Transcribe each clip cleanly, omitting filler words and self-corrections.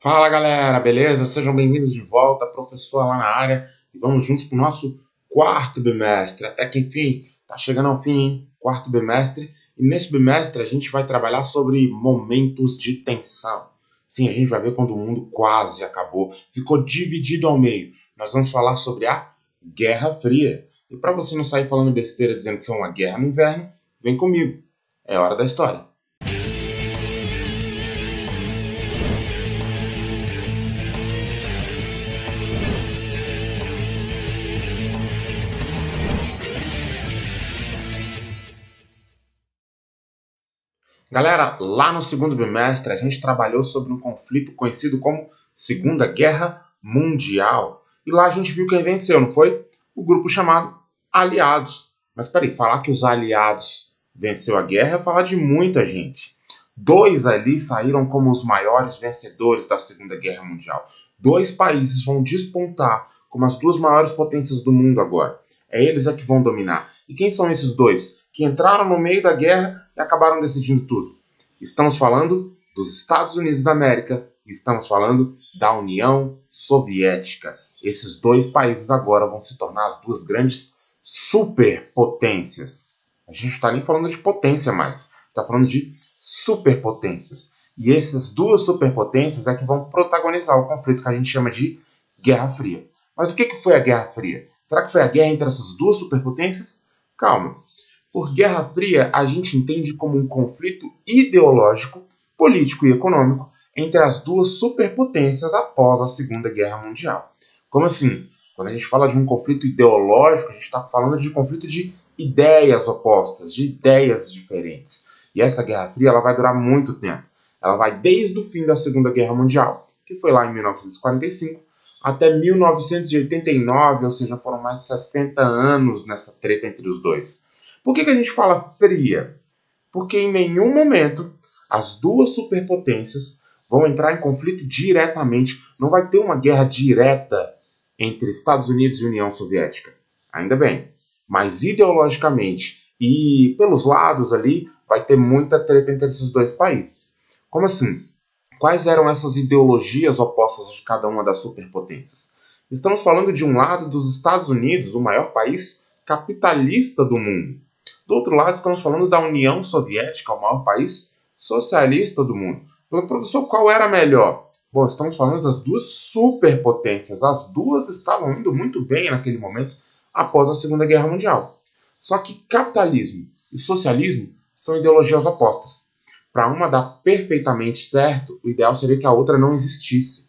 Fala galera, beleza? Sejam bem-vindos de volta, professor lá na área, e vamos juntos para o nosso quarto bimestre. Até que enfim, tá chegando ao fim, hein? Quarto bimestre, e nesse bimestre a gente vai trabalhar sobre momentos de tensão. Sim, a gente vai ver quando o mundo quase acabou, ficou dividido ao meio. Nós vamos falar sobre a Guerra Fria. E para você não sair falando besteira dizendo que foi uma guerra no inverno, vem comigo. É hora da história. Galera, lá no segundo bimestre a gente trabalhou sobre um conflito conhecido como Segunda Guerra Mundial. E lá a gente viu quem venceu, não foi? O grupo chamado Aliados. Mas peraí, falar que os aliados venceu a guerra é falar de muita gente. Dois ali saíram como os maiores vencedores da Segunda Guerra Mundial. Dois países vão despontar como as duas maiores potências do mundo agora. É eles que vão dominar. E quem são esses dois? Que entraram no meio da guerra e acabaram decidindo tudo. Estamos falando dos Estados Unidos da América e estamos falando da União Soviética. Esses dois países agora vão se tornar as duas grandes superpotências. A gente não está nem falando de potência mais, está falando de superpotências. E essas duas superpotências é que vão protagonizar o conflito que a gente chama de Guerra Fria. Mas o que foi a Guerra Fria? Será que foi a guerra entre essas duas superpotências? Calma. Por Guerra Fria, a gente entende como um conflito ideológico, político e econômico entre as duas superpotências após a Segunda Guerra Mundial. Como assim? Quando a gente fala de um conflito ideológico, a gente está falando de conflito de ideias opostas, de ideias diferentes. E essa Guerra Fria ela vai durar muito tempo. Ela vai desde o fim da Segunda Guerra Mundial, que foi lá em 1945, até 1989, ou seja, foram mais de 60 anos nessa treta entre os dois. Por que a gente fala fria? Porque em nenhum momento as duas superpotências vão entrar em conflito diretamente. Não vai ter uma guerra direta entre Estados Unidos e União Soviética. Ainda bem. Mas ideologicamente e pelos lados ali, vai ter muita treta entre esses dois países. Como assim? Quais eram essas ideologias opostas de cada uma das superpotências? Estamos falando de um lado dos Estados Unidos, o maior país capitalista do mundo. Do outro lado, estamos falando da União Soviética, o maior país socialista do mundo. Professor, qual era melhor? Bom, estamos falando das duas superpotências. As duas estavam indo muito bem naquele momento após a Segunda Guerra Mundial. Só que capitalismo e socialismo são ideologias opostas. Para uma dar perfeitamente certo, o ideal seria que a outra não existisse.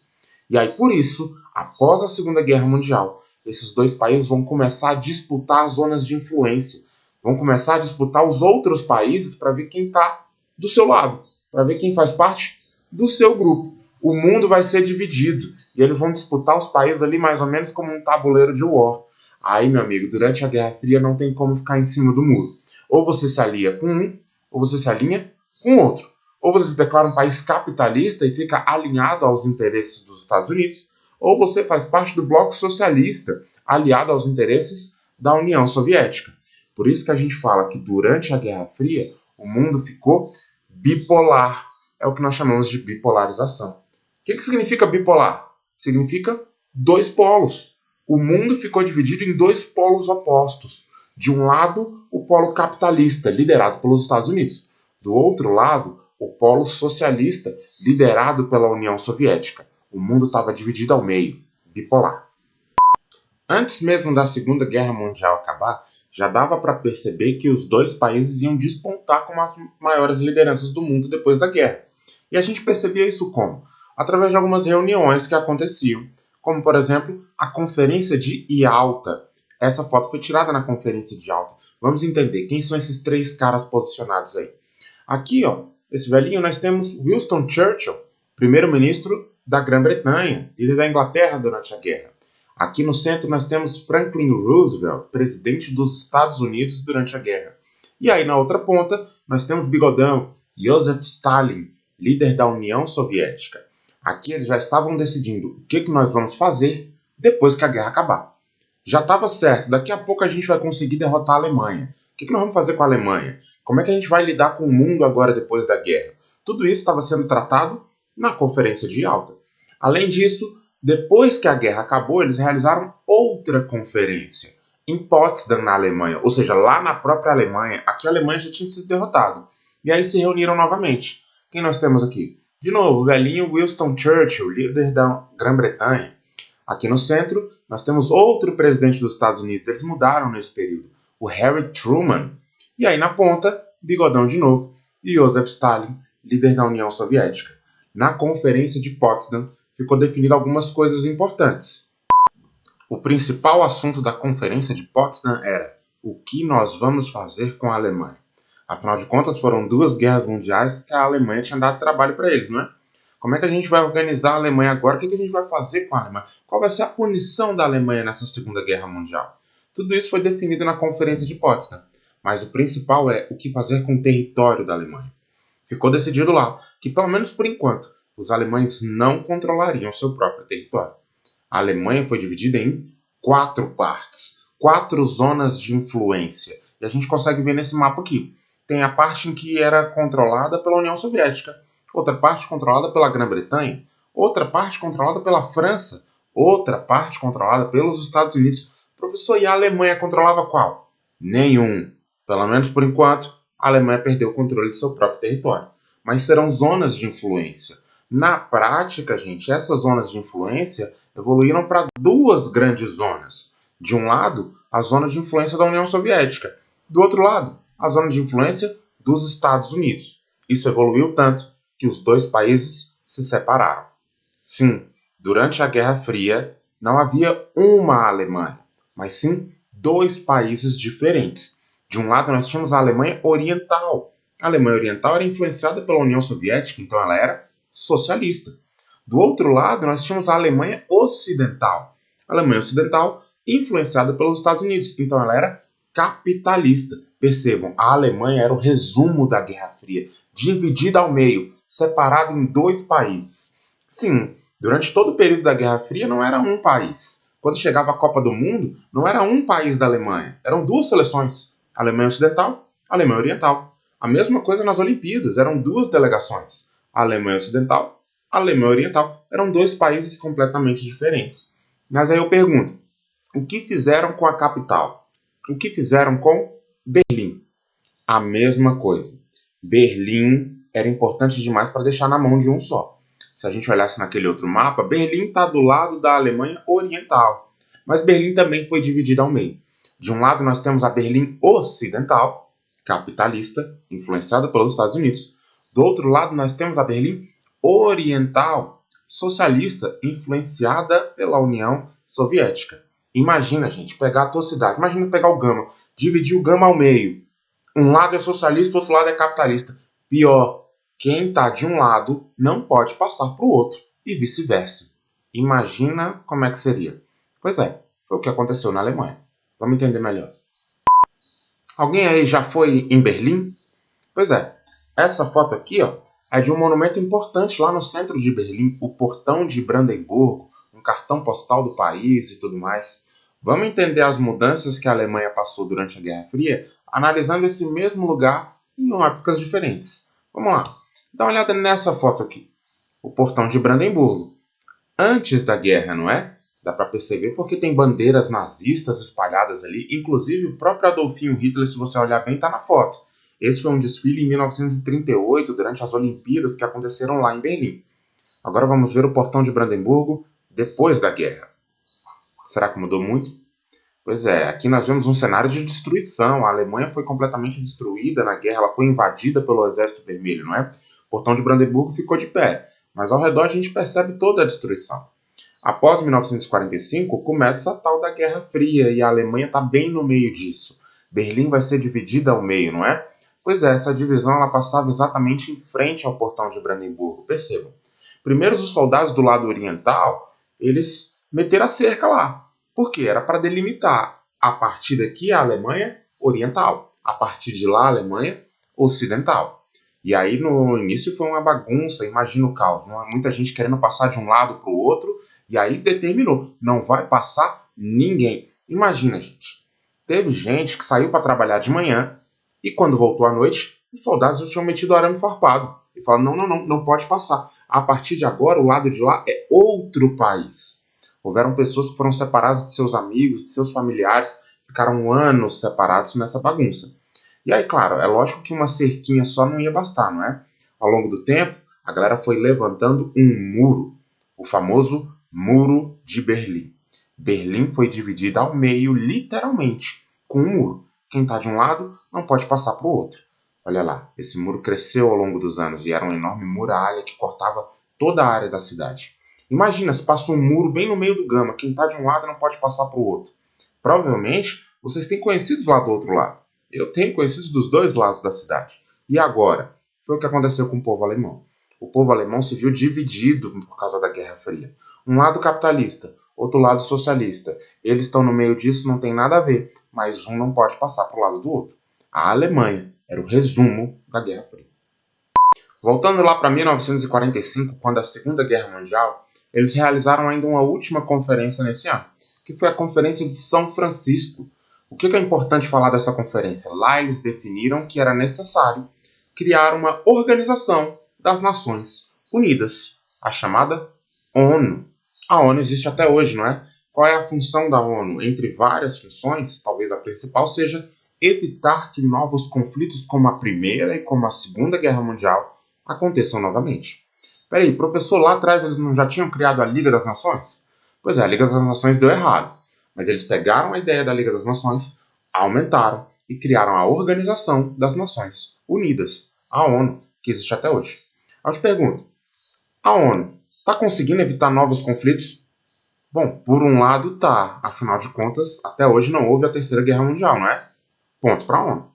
E aí, por isso, após a Segunda Guerra Mundial, esses dois países vão começar a disputar as zonas de influência. Vão começar a disputar os outros países para ver quem está do seu lado, para ver quem faz parte do seu grupo. O mundo vai ser dividido e eles vão disputar os países ali mais ou menos como um tabuleiro de war. Aí, meu amigo, durante a Guerra Fria não tem como ficar em cima do muro. Ou você se alia com um, ou você se alinha com o outro. Ou você se declara um país capitalista e fica alinhado aos interesses dos Estados Unidos, ou você faz parte do bloco socialista, aliado aos interesses da União Soviética. Por isso que a gente fala que durante a Guerra Fria, o mundo ficou bipolar. É o que nós chamamos de bipolarização. O que significa bipolar? Significa dois polos. O mundo ficou dividido em dois polos opostos. De um lado, o polo capitalista, liderado pelos Estados Unidos. Do outro lado, o polo socialista, liderado pela União Soviética. O mundo estava dividido ao meio, bipolar. Antes mesmo da Segunda Guerra Mundial acabar, já dava para perceber que os dois países iam despontar como as maiores lideranças do mundo depois da guerra. E a gente percebia isso como? Através de algumas reuniões que aconteciam, como por exemplo a Conferência de Yalta. Essa foto foi tirada na Conferência de Yalta. Vamos entender quem são esses três caras posicionados aí. Aqui, ó, esse velhinho, nós temos Winston Churchill, primeiro-ministro da Grã-Bretanha, líder da Inglaterra durante a guerra. Aqui no centro nós temos Franklin Roosevelt, presidente dos Estados Unidos durante a guerra. E aí na outra ponta nós temos Bigodão, Joseph Stalin, líder da União Soviética. Aqui eles já estavam decidindo o que nós vamos fazer depois que a guerra acabar. Já estava certo, daqui a pouco a gente vai conseguir derrotar a Alemanha. O que nós vamos fazer com a Alemanha? Como é que a gente vai lidar com o mundo agora depois da guerra? Tudo isso estava sendo tratado na Conferência de Yalta. Além disso, depois que a guerra acabou, eles realizaram outra conferência em Potsdam, na Alemanha, ou seja, lá na própria Alemanha. Aqui a Alemanha já tinha sido derrotada. E aí se reuniram novamente. Quem nós temos aqui? De novo, o velhinho Winston Churchill, líder da Grã-Bretanha. Aqui no centro, nós temos outro presidente dos Estados Unidos. Eles mudaram nesse período. O Harry Truman. E aí na ponta, bigodão de novo, Joseph Stalin, líder da União Soviética. Na Conferência de Potsdam, ficou definido algumas coisas importantes. O principal assunto da Conferência de Potsdam era o que nós vamos fazer com a Alemanha. Afinal de contas, foram 2 guerras mundiais que a Alemanha tinha dado trabalho para eles, não é? Como é que a gente vai organizar a Alemanha agora? O que a gente vai fazer com a Alemanha? Qual vai ser a punição da Alemanha nessa Segunda Guerra Mundial? Tudo isso foi definido na Conferência de Potsdam. Mas o principal é o que fazer com o território da Alemanha. Ficou decidido lá que, pelo menos por enquanto, os alemães não controlariam seu próprio território. A Alemanha foi dividida em 4 partes, 4 zonas de influência. E a gente consegue ver nesse mapa aqui. Tem a parte em que era controlada pela União Soviética, outra parte controlada pela Grã-Bretanha, outra parte controlada pela França, outra parte controlada pelos Estados Unidos. Professor, e a Alemanha controlava qual? Nenhum. Pelo menos por enquanto, a Alemanha perdeu o controle de seu próprio território. Mas serão zonas de influência. Na prática, gente, essas zonas de influência evoluíram para 2 grandes zonas. De um lado, a zona de influência da União Soviética. Do outro lado, a zona de influência dos Estados Unidos. Isso evoluiu tanto que os 2 países se separaram. Sim, durante a Guerra Fria não havia uma Alemanha, mas sim 2 países diferentes. De um lado, nós tínhamos a Alemanha Oriental. A Alemanha Oriental era influenciada pela União Soviética, então ela era socialista. Do outro lado, nós tínhamos a Alemanha Ocidental. A Alemanha Ocidental influenciada pelos Estados Unidos, então ela era capitalista. Percebam, a Alemanha era o resumo da Guerra Fria, dividida ao meio, separada em 2 países. Sim, durante todo o período da Guerra Fria não era um país. Quando chegava a Copa do Mundo, não era um país da Alemanha, eram 2 seleções. Alemanha Ocidental, Alemanha Oriental. A mesma coisa nas Olimpíadas, eram 2 delegações. A Alemanha Ocidental, a Alemanha Oriental. Eram 2 países completamente diferentes. Mas aí eu pergunto, o que fizeram com a capital? O que fizeram com Berlim? A mesma coisa. Berlim era importante demais para deixar na mão de um só. Se a gente olhasse naquele outro mapa, Berlim está do lado da Alemanha Oriental. Mas Berlim também foi dividida ao meio. De um lado, nós temos a Berlim Ocidental, capitalista, influenciada pelos Estados Unidos. Do outro lado, nós temos a Berlim Oriental, socialista, influenciada pela União Soviética. Imagina, gente, pegar a tua cidade. Imagina pegar o Gama, dividir o Gama ao meio. Um lado é socialista, o outro lado é capitalista. Pior, quem está de um lado não pode passar para o outro e vice-versa. Imagina como é que seria. Pois é, foi o que aconteceu na Alemanha. Vamos entender melhor. Alguém aí já foi em Berlim? Pois é, essa foto aqui é de um monumento importante lá no centro de Berlim, o Portão de Brandemburgo, um cartão postal do país e tudo mais. Vamos entender as mudanças que a Alemanha passou durante a Guerra Fria, analisando esse mesmo lugar em épocas diferentes. Vamos lá, dá uma olhada nessa foto aqui. O Portão de Brandemburgo. Antes da guerra, não é? Dá para perceber porque tem bandeiras nazistas espalhadas ali, inclusive o próprio Adolfinho Hitler, se você olhar bem, está na foto. Esse foi um desfile em 1938, durante as Olimpíadas que aconteceram lá em Berlim. Agora vamos ver o Portão de Brandemburgo depois da guerra. Será que mudou muito? Pois é, aqui nós vemos um cenário de destruição. A Alemanha foi completamente destruída na guerra, ela foi invadida pelo Exército Vermelho, não é? O Portão de Brandemburgo ficou de pé, mas ao redor a gente percebe toda a destruição. Após 1945, começa a tal da Guerra Fria e a Alemanha está bem no meio disso. Berlim vai ser dividida ao meio, não é? Pois é, essa divisão ela passava exatamente em frente ao Portão de Brandemburgo. Percebam. Primeiro, os soldados do lado oriental, eles meteram a cerca lá. Por quê? Era para delimitar. A partir daqui a Alemanha Oriental. A partir de lá a Alemanha Ocidental. E aí no início foi uma bagunça, imagina o caos. Muita gente querendo passar de um lado para o outro. E aí determinou, não vai passar ninguém. Imagina, gente. Teve gente que saiu para trabalhar de manhã e quando voltou à noite, os soldados já tinham metido arame farpado. e fala, não, não, não, não pode passar. A partir de agora, o lado de lá é outro país. Houveram pessoas que foram separadas de seus amigos, de seus familiares, ficaram anos separados nessa bagunça. E aí, claro, é lógico que uma cerquinha só não ia bastar, não é? Ao longo do tempo, a galera foi levantando um muro, o famoso Muro de Berlim. Berlim foi dividida ao meio, literalmente, com um muro. Quem está de um lado não pode passar para o outro. Olha lá, esse muro cresceu ao longo dos anos e era uma enorme muralha que cortava toda a área da cidade. Imagina se passa um muro bem no meio do gama, quem está de um lado não pode passar para o outro. Provavelmente vocês têm conhecidos lá do outro lado. Eu tenho conhecidos dos dois lados da cidade. E agora? Foi o que aconteceu com o povo alemão. O povo alemão se viu dividido por causa da Guerra Fria. Um lado capitalista, outro lado socialista. Eles estão no meio disso, não tem nada a ver, mas um não pode passar para o lado do outro. A Alemanha era o resumo da Guerra Fria. Voltando lá para 1945, quando a Segunda Guerra Mundial, eles realizaram ainda uma última conferência nesse ano, que foi a Conferência de São Francisco. O que é importante falar dessa conferência? Lá eles definiram que era necessário criar uma organização das Nações Unidas, a chamada ONU. A ONU existe até hoje, não é? Qual é a função da ONU? Entre várias funções, talvez a principal seja evitar que novos conflitos como a Primeira e como a Segunda Guerra Mundial aconteçam novamente. Peraí, professor, lá atrás eles não já tinham criado a Liga das Nações? Pois é, a Liga das Nações deu errado. Mas eles pegaram a ideia da Liga das Nações, aumentaram e criaram a Organização das Nações Unidas, a ONU, que existe até hoje. Aí eu te pergunto, a ONU está conseguindo evitar novos conflitos? Bom, por um lado tá, afinal de contas, até hoje não houve a Terceira Guerra Mundial, não é? Ponto para a ONU.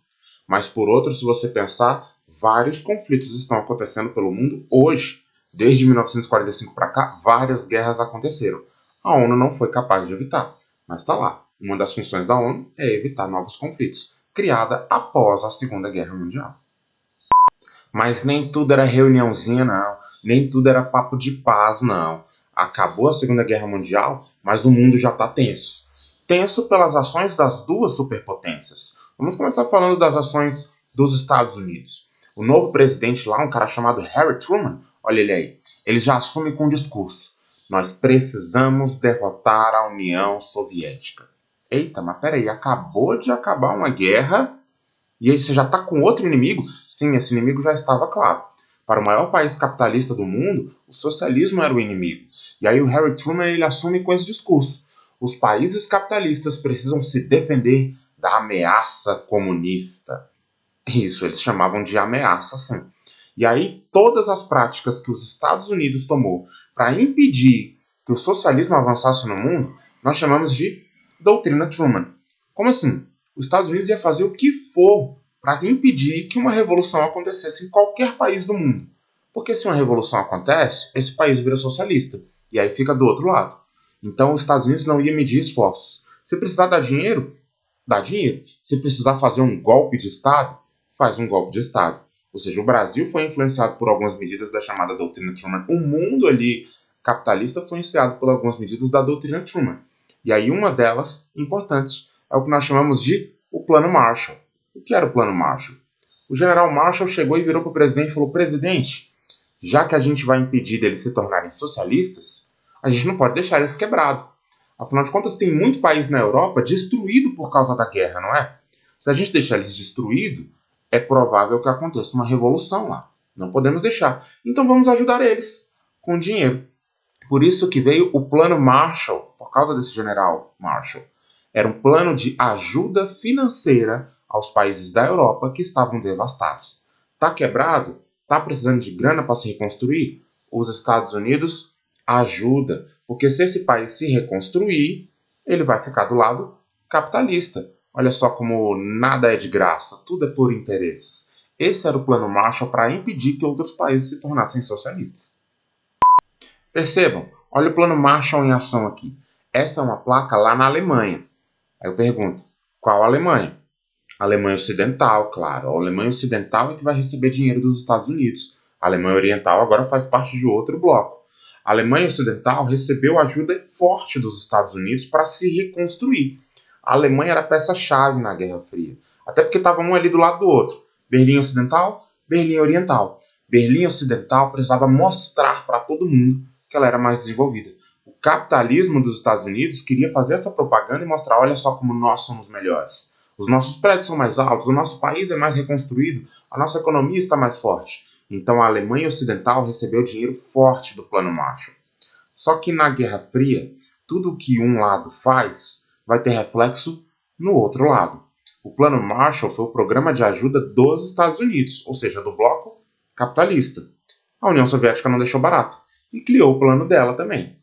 Mas por outro, se você pensar, vários conflitos estão acontecendo pelo mundo hoje. Desde 1945 para cá, várias guerras aconteceram. A ONU não foi capaz de evitar, mas está lá. Uma das funções da ONU é evitar novos conflitos, criada após a Segunda Guerra Mundial. Mas nem tudo era reuniãozinha, não. Nem tudo era papo de paz, não. Acabou a Segunda Guerra Mundial, mas o mundo já está tenso. Tenso pelas ações das duas superpotências. Vamos começar falando das ações dos Estados Unidos. O novo presidente lá, um cara chamado Harry Truman, olha ele aí, ele já assume com um discurso. Nós precisamos derrotar a União Soviética. Eita, mas peraí, acabou de acabar uma guerra e aí você já está com outro inimigo? Sim, esse inimigo já estava claro. Para o maior país capitalista do mundo, o socialismo era o inimigo. E aí o Harry Truman ele assume com esse discurso. Os países capitalistas precisam se defender da ameaça comunista. Isso, eles chamavam de ameaça, sim. E aí, todas as práticas que os Estados Unidos tomou para impedir que o socialismo avançasse no mundo, nós chamamos de doutrina Truman. Como assim? Os Estados Unidos ia fazer o que for para impedir que uma revolução acontecesse em qualquer país do mundo. Porque se uma revolução acontece, esse país vira socialista. E aí fica do outro lado. Então, os Estados Unidos não ia medir esforços. Se precisar dar dinheiro, dá dinheiro. Se precisar fazer um golpe de Estado, faz um golpe de Estado. Ou seja, o Brasil foi influenciado por algumas medidas da chamada doutrina Truman. O mundo ali capitalista foi influenciado por algumas medidas da doutrina Truman. E aí uma delas, importante, é o que nós chamamos de o Plano Marshall. O que era o Plano Marshall? O general Marshall chegou e virou para o presidente e falou: presidente, já que a gente vai impedir deles se tornarem socialistas, a gente não pode deixar eles quebrados. Afinal de contas, tem muito país na Europa destruído por causa da guerra, não é? Se a gente deixar eles destruídos, é provável que aconteça uma revolução lá. Não podemos deixar. Então vamos ajudar eles com dinheiro. Por isso que veio o Plano Marshall, por causa desse general Marshall. Era um plano de ajuda financeira aos países da Europa que estavam devastados. Tá quebrado? Tá precisando de grana para se reconstruir? Os Estados Unidos ajuda, porque se esse país se reconstruir, ele vai ficar do lado capitalista. Olha só como nada é de graça, tudo é por interesses. Esse era o Plano Marshall para impedir que outros países se tornassem socialistas. Percebam, olha o Plano Marshall em ação aqui. Essa é uma placa lá na Alemanha. Aí eu pergunto, qual Alemanha? A Alemanha Ocidental, claro. A Alemanha Ocidental é que vai receber dinheiro dos Estados Unidos. A Alemanha Oriental agora faz parte de outro bloco. A Alemanha Ocidental recebeu ajuda forte dos Estados Unidos para se reconstruir. A Alemanha era peça-chave na Guerra Fria. Até porque estava um ali do lado do outro. Berlim Ocidental, Berlim Oriental. Berlim Ocidental precisava mostrar para todo mundo que ela era mais desenvolvida. O capitalismo dos Estados Unidos queria fazer essa propaganda e mostrar, olha só como nós somos melhores. Os nossos prédios são mais altos, o nosso país é mais reconstruído, a nossa economia está mais forte. Então a Alemanha Ocidental recebeu dinheiro forte do Plano Marshall. Só que na Guerra Fria, tudo que um lado faz vai ter reflexo no outro lado. O Plano Marshall foi o programa de ajuda dos Estados Unidos, ou seja, do bloco capitalista. A União Soviética não deixou barato e criou o plano dela também.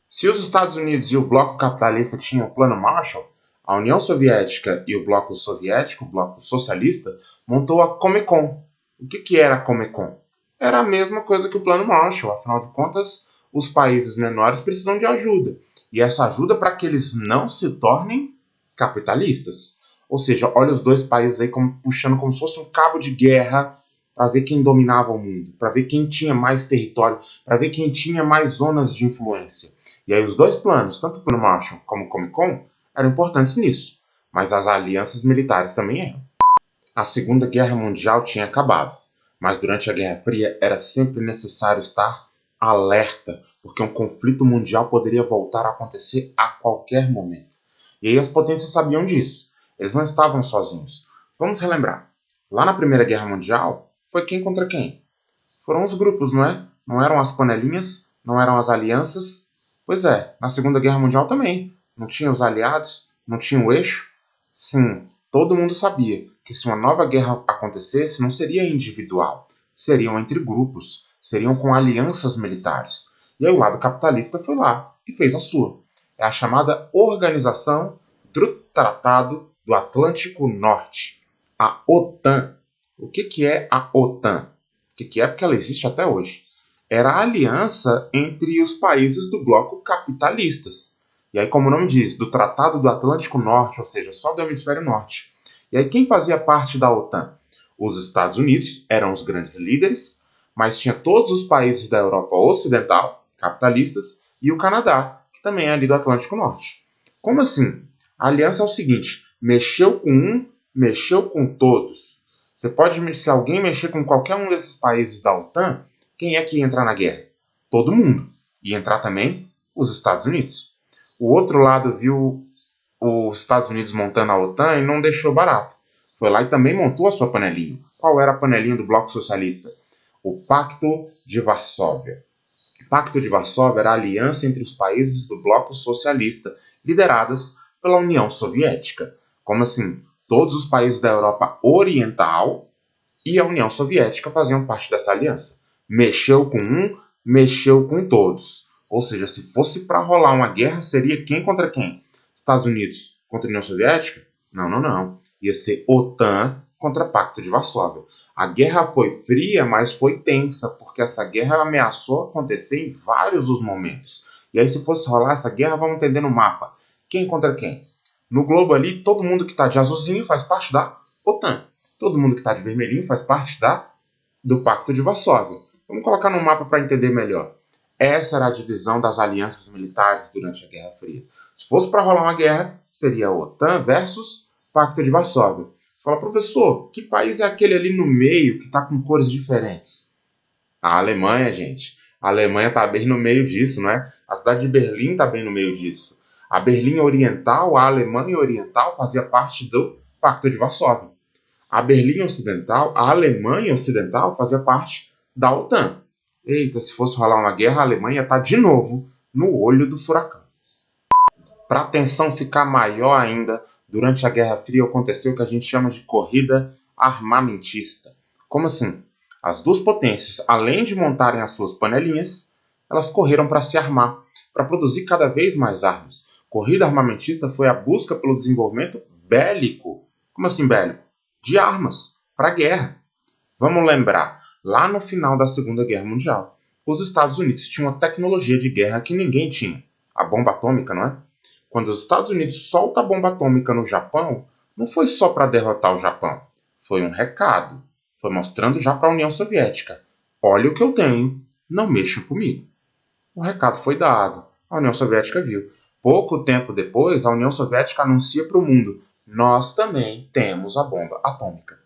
Se os Estados Unidos e o bloco capitalista tinham o Plano Marshall, a União Soviética e o bloco soviético, o bloco socialista, montou a Comecon. O que era a Comecon? Era a mesma coisa que o Plano Marshall, afinal de contas, os países menores precisam de ajuda. E essa ajuda para que eles não se tornem capitalistas. Ou seja, olha os dois países aí puxando como se fosse um cabo de guerra para ver quem dominava o mundo, para ver quem tinha mais território, para ver quem tinha mais zonas de influência. E aí os dois planos, tanto o Plano Marshall como o Comecon, eram importantes nisso, mas as alianças militares também eram. A Segunda Guerra Mundial tinha acabado, mas durante a Guerra Fria era sempre necessário estar alerta, porque um conflito mundial poderia voltar a acontecer a qualquer momento. E aí as potências sabiam disso, eles não estavam sozinhos. Vamos relembrar, lá na Primeira Guerra Mundial, foi quem contra quem? Foram os grupos, não é? Não eram as panelinhas, não eram as alianças. Pois é, na Segunda Guerra Mundial também. Não tinha os aliados, não tinha o eixo. Sim, todo mundo sabia que se uma nova guerra acontecesse, não seria individual. Seriam entre grupos, seriam com alianças militares. E aí o lado capitalista foi lá e fez a sua. É a chamada Organização do Tratado do Atlântico Norte, a OTAN. O que é a OTAN? O que é? Porque ela existe até hoje. Era a aliança entre os países do bloco capitalistas. E aí, como o nome diz, do Tratado do Atlântico Norte, ou seja, só do hemisfério norte. E aí, quem fazia parte da OTAN? Os Estados Unidos eram os grandes líderes, mas tinha todos os países da Europa Ocidental, capitalistas, e o Canadá, que também é ali do Atlântico Norte. Como assim? A aliança é o seguinte, mexeu com um, mexeu com todos. Você pode, se alguém mexer com qualquer um desses países da OTAN, quem é que ia entrar na guerra? Todo mundo. Ia entrar também os Estados Unidos. O outro lado viu os Estados Unidos montando a OTAN e não deixou barato. Foi lá e também montou a sua panelinha. Qual era a panelinha do Bloco Socialista? O Pacto de Varsóvia. O Pacto de Varsóvia era a aliança entre os países do Bloco Socialista, lideradas pela União Soviética. Como assim? Todos os países da Europa Oriental e a União Soviética faziam parte dessa aliança. Mexeu com um, mexeu com todos. Ou seja, se fosse para rolar uma guerra, seria quem contra quem? Estados Unidos contra a União Soviética? Não. Ia ser OTAN contra Pacto de Varsóvia. A guerra foi fria, mas foi tensa, porque essa guerra ameaçou acontecer em vários dos momentos. E aí, se fosse rolar essa guerra, vamos entender no mapa. Quem contra quem? No globo ali, todo mundo que está de azulzinho faz parte da OTAN. Todo mundo que está de vermelhinho faz parte do Pacto de Varsóvia. Vamos colocar no mapa para entender melhor. Essa era a divisão das alianças militares durante a Guerra Fria. Se fosse para rolar uma guerra, seria a OTAN versus Pacto de Varsóvia. Fala, professor, que país é aquele ali no meio que está com cores diferentes? A Alemanha, gente. A Alemanha está bem no meio disso, não é? A cidade de Berlim está bem no meio disso. A Berlim Oriental, a Alemanha Oriental, fazia parte do Pacto de Varsóvia. A Berlim Ocidental, a Alemanha Ocidental, fazia parte da OTAN. Eita, se fosse rolar uma guerra, a Alemanha está de novo no olho do furacão. Para a tensão ficar maior ainda, durante a Guerra Fria aconteceu o que a gente chama de corrida armamentista. Como assim? As duas potências, além de montarem as suas panelinhas, elas correram para se armar, para produzir cada vez mais armas. Corrida armamentista foi a busca pelo desenvolvimento bélico. Como assim bélico? De armas, para a guerra. Vamos lembrar, lá no final da Segunda Guerra Mundial, os Estados Unidos tinham uma tecnologia de guerra que ninguém tinha. A bomba atômica, não é? Quando os Estados Unidos soltam a bomba atômica no Japão, não foi só para derrotar o Japão. Foi um recado. Foi mostrando já para a União Soviética. Olha o que eu tenho, não mexam comigo. O recado foi dado. A União Soviética viu. Pouco tempo depois, a União Soviética anuncia para o mundo: nós também temos a bomba atômica.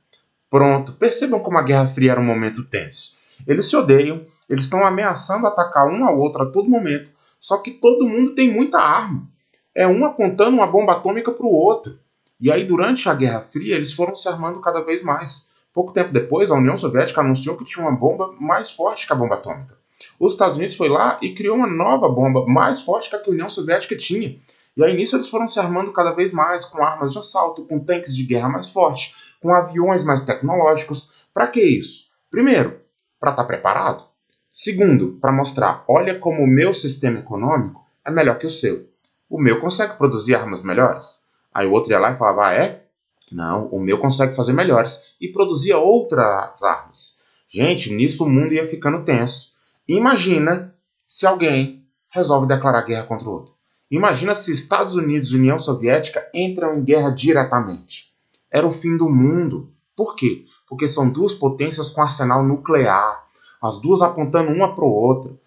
Pronto, percebam como a Guerra Fria era um momento tenso. Eles se odeiam, eles estão ameaçando atacar um ao outro a todo momento, só que todo mundo tem muita arma. É um apontando uma bomba atômica para o outro. E aí, durante a Guerra Fria, eles foram se armando cada vez mais. Pouco tempo depois, a União Soviética anunciou que tinha uma bomba mais forte que a bomba atômica. Os Estados Unidos foi lá e criou uma nova bomba mais forte que a União Soviética tinha. E aí nisso eles foram se armando cada vez mais com armas de assalto, com tanques de guerra mais fortes, com aviões mais tecnológicos. Para que isso? Primeiro, para estar preparado. Segundo, para mostrar, olha como o meu sistema econômico é melhor que o seu. O meu consegue produzir armas melhores. Aí o outro ia lá e falava, ah, é? Não, o meu consegue fazer melhores. E produzia outras armas. Gente, nisso o mundo ia ficando tenso. Imagina se alguém resolve declarar guerra contra o outro. Imagina se Estados Unidos e União Soviética entram em guerra diretamente. Era o fim do mundo. Por quê? Porque são duas potências com arsenal nuclear. As duas apontando uma para o outro.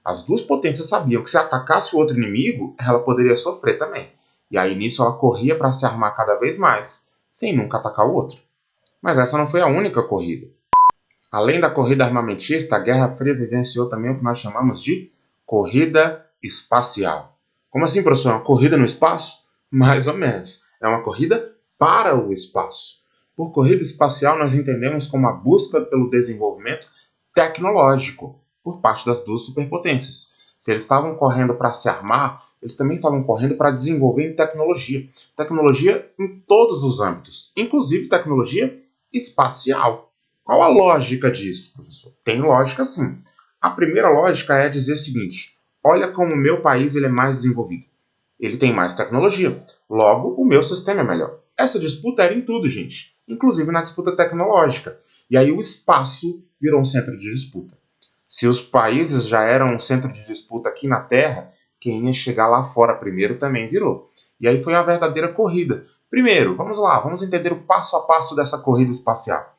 As duas potências sabiam que se atacasse o outro inimigo, ela poderia sofrer também. E aí nisso ela corria para se armar cada vez mais, sem nunca atacar o outro. Mas essa não foi a única corrida. Além da corrida armamentista, a Guerra Fria vivenciou também o que nós chamamos de corrida espacial. Como assim, professor? Uma corrida no espaço? Mais ou menos. É uma corrida para o espaço. Por corrida espacial, nós entendemos como a busca pelo desenvolvimento tecnológico por parte das duas superpotências. Se eles estavam correndo para se armar, eles também estavam correndo para desenvolver em tecnologia. Tecnologia em todos os âmbitos, inclusive tecnologia espacial. Qual a lógica disso, professor? Tem lógica sim. A primeira lógica é dizer o seguinte, olha como o meu país ele é mais desenvolvido. Ele tem mais tecnologia, logo o meu sistema é melhor. Essa disputa era em tudo, gente, inclusive na disputa tecnológica. E aí o espaço virou um centro de disputa. Se os países já eram um centro de disputa aqui na Terra, quem ia chegar lá fora primeiro também virou. E aí foi uma verdadeira corrida. Primeiro, vamos lá, vamos entender o passo a passo dessa corrida espacial.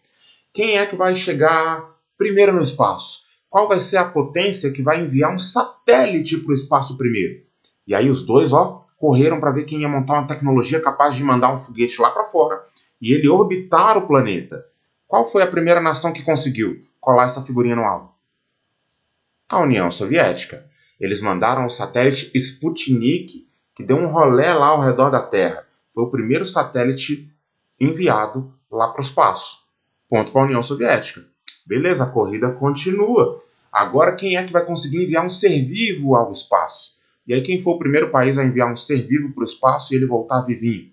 Quem é que vai chegar primeiro no espaço? Qual vai ser a potência que vai enviar um satélite para o espaço primeiro? E aí os dois, correram para ver quem ia montar uma tecnologia capaz de mandar um foguete lá para fora e ele orbitar o planeta. Qual foi a primeira nação que conseguiu colar essa figurinha no alvo? A União Soviética. Eles mandaram o satélite Sputnik, que deu um rolê lá ao redor da Terra. Foi o primeiro satélite enviado lá para o espaço. Ponto para a União Soviética. Beleza, a corrida continua. Agora quem é que vai conseguir enviar um ser vivo ao espaço? E aí quem foi o primeiro país a enviar um ser vivo para o espaço e ele voltar vivinho?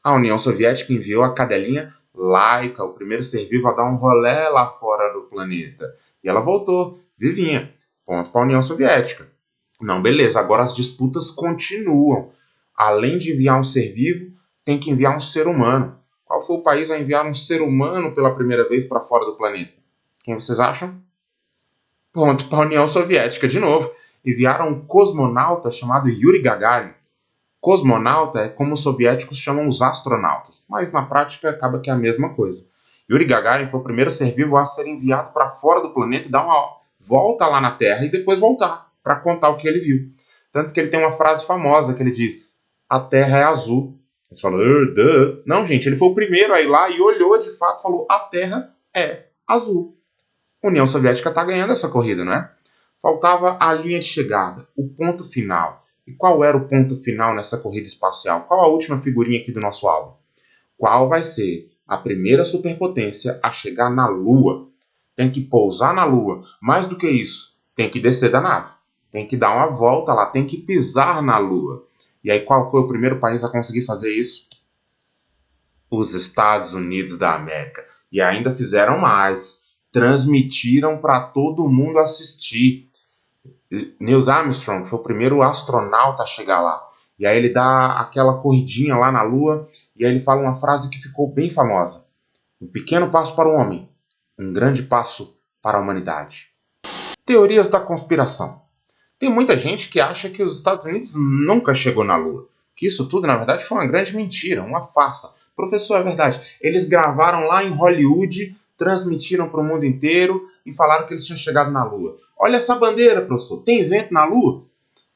A União Soviética enviou a cadelinha Laika, o primeiro ser vivo a dar um rolê lá fora do planeta. E ela voltou, vivinha. Ponto para a União Soviética. Não, beleza, agora as disputas continuam. Além de enviar um ser vivo, tem que enviar um ser humano. Qual foi o país a enviar um ser humano pela primeira vez para fora do planeta? Quem vocês acham? Ponto para a União Soviética, de novo. Enviaram um cosmonauta chamado Yuri Gagarin. Cosmonauta é como os soviéticos chamam os astronautas, mas na prática acaba que é a mesma coisa. Yuri Gagarin foi o primeiro ser vivo a ser enviado para fora do planeta e dar uma volta lá na Terra e depois voltar para contar o que ele viu. Tanto que ele tem uma frase famosa que ele diz, a Terra é azul. Você fala, duh. Não, gente, ele foi o primeiro a ir lá e olhou de fato e falou, a Terra é azul. A União Soviética está ganhando essa corrida, não é? Faltava a linha de chegada, o ponto final. E qual era o ponto final nessa corrida espacial? Qual a última figurinha aqui do nosso álbum? Qual vai ser a primeira superpotência a chegar na Lua? Tem que pousar na Lua. Mais do que isso, tem que descer da nave. Tem que dar uma volta lá, tem que pisar na Lua. E aí qual foi o primeiro país a conseguir fazer isso? Os Estados Unidos da América. E ainda fizeram mais. Transmitiram para todo mundo assistir. Neil Armstrong foi o primeiro astronauta a chegar lá. E aí ele dá aquela corridinha lá na Lua e aí ele fala uma frase que ficou bem famosa. Um pequeno passo para o homem, um grande passo para a humanidade. Teorias da conspiração. Tem muita gente que acha que os Estados Unidos nunca chegou na Lua. Que isso tudo, na verdade, foi uma grande mentira, uma farsa. Professor, é verdade. Eles gravaram lá em Hollywood, transmitiram para o mundo inteiro e falaram que eles tinham chegado na Lua. Olha essa bandeira, professor. Tem vento na Lua?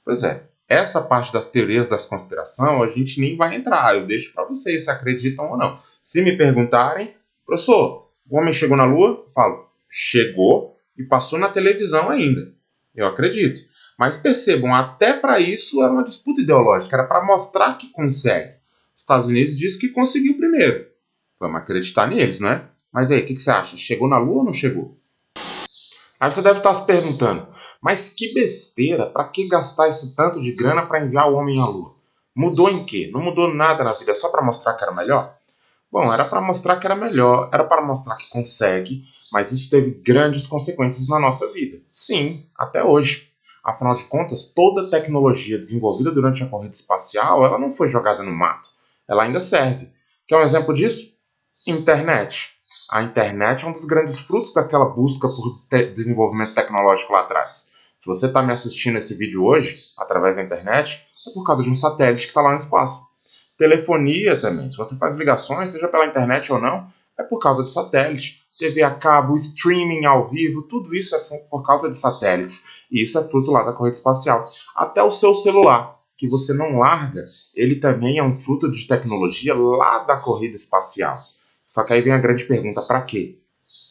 Pois é. Essa parte das teorias da conspiração a gente nem vai entrar. Eu deixo para vocês se acreditam ou não. Se me perguntarem, Professor, o homem chegou na Lua? Eu falo, chegou e passou na televisão ainda. Eu acredito. Mas percebam, até para isso era uma disputa ideológica, era para mostrar que consegue. Os Estados Unidos disse que conseguiu primeiro. Vamos acreditar neles, né? Mas aí, o que você acha? Chegou na Lua ou não chegou? Aí você deve estar se perguntando, mas que besteira, para que gastar esse tanto de grana para enviar o homem à Lua? Mudou em quê? Não mudou nada na vida, só para mostrar que era melhor? Bom, era para mostrar que era melhor, era para mostrar que consegue, mas isso teve grandes consequências na nossa vida. Sim, até hoje. Afinal de contas, toda tecnologia desenvolvida durante a corrida espacial, ela não foi jogada no mato. Ela ainda serve. Quer um exemplo disso? Internet. A internet é um dos grandes frutos daquela busca por desenvolvimento tecnológico lá atrás. Se você está me assistindo esse vídeo hoje, através da internet, é por causa de um satélite que está lá no espaço. Telefonia também. Se você faz ligações, seja pela internet ou não, é por causa de satélite. TV a cabo, streaming ao vivo, tudo isso é por causa de satélites. E isso é fruto lá da corrida espacial. Até o seu celular, que você não larga, ele também é um fruto de tecnologia lá da corrida espacial. Só que aí vem a grande pergunta, para quê?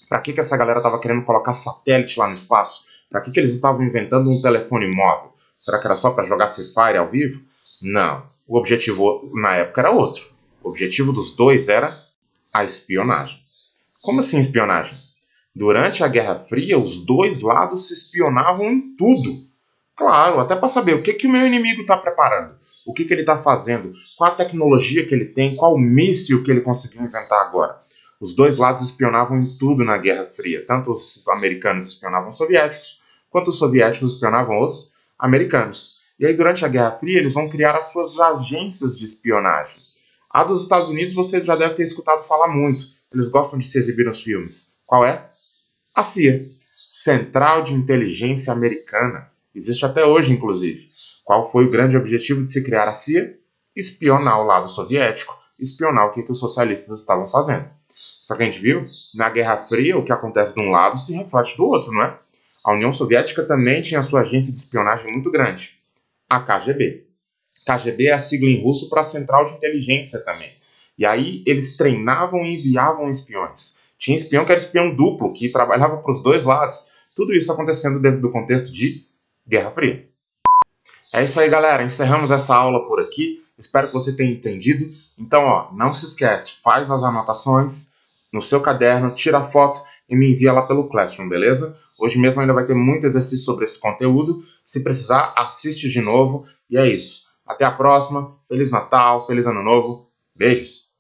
Para que essa galera estava querendo colocar satélite lá no espaço? Para que eles estavam inventando um telefone móvel? Será que era só para jogar Free Fire ao vivo? Não. O objetivo na época era outro. O objetivo dos dois era a espionagem. Como assim espionagem? Durante a Guerra Fria, os dois lados se espionavam em tudo. Claro, até para saber o que o meu inimigo está preparando, o que ele está fazendo, qual a tecnologia que ele tem, qual o míssil que ele conseguiu inventar agora. Os dois lados espionavam em tudo na Guerra Fria. Tanto os americanos espionavam os soviéticos, quanto os soviéticos espionavam os americanos. E aí, durante a Guerra Fria, eles vão criar as suas agências de espionagem. A dos Estados Unidos você já deve ter escutado falar muito. Eles gostam de se exibir nos filmes. Qual é? A CIA, Central de Inteligência Americana. Existe até hoje, inclusive. Qual foi o grande objetivo de se criar a CIA? Espionar o lado soviético, espionar o que os socialistas estavam fazendo. Só que a gente viu, na Guerra Fria, o que acontece de um lado se reflete do outro, não é? A União Soviética também tinha sua agência de espionagem muito grande, a KGB. KGB é a sigla em russo para Central de Inteligência também. E aí eles treinavam e enviavam espiões. Tinha espião que era espião duplo, que trabalhava para os dois lados. Tudo isso acontecendo dentro do contexto de Guerra Fria. É isso aí, galera. Encerramos essa aula por aqui. Espero que você tenha entendido. Então, não se esquece, faz as anotações no seu caderno, tira a foto e me envia lá pelo Classroom, beleza? Hoje mesmo ainda vai ter muito exercício sobre esse conteúdo. Se precisar, assiste de novo. E é isso. Até a próxima. Feliz Natal, Feliz Ano Novo. Beijos.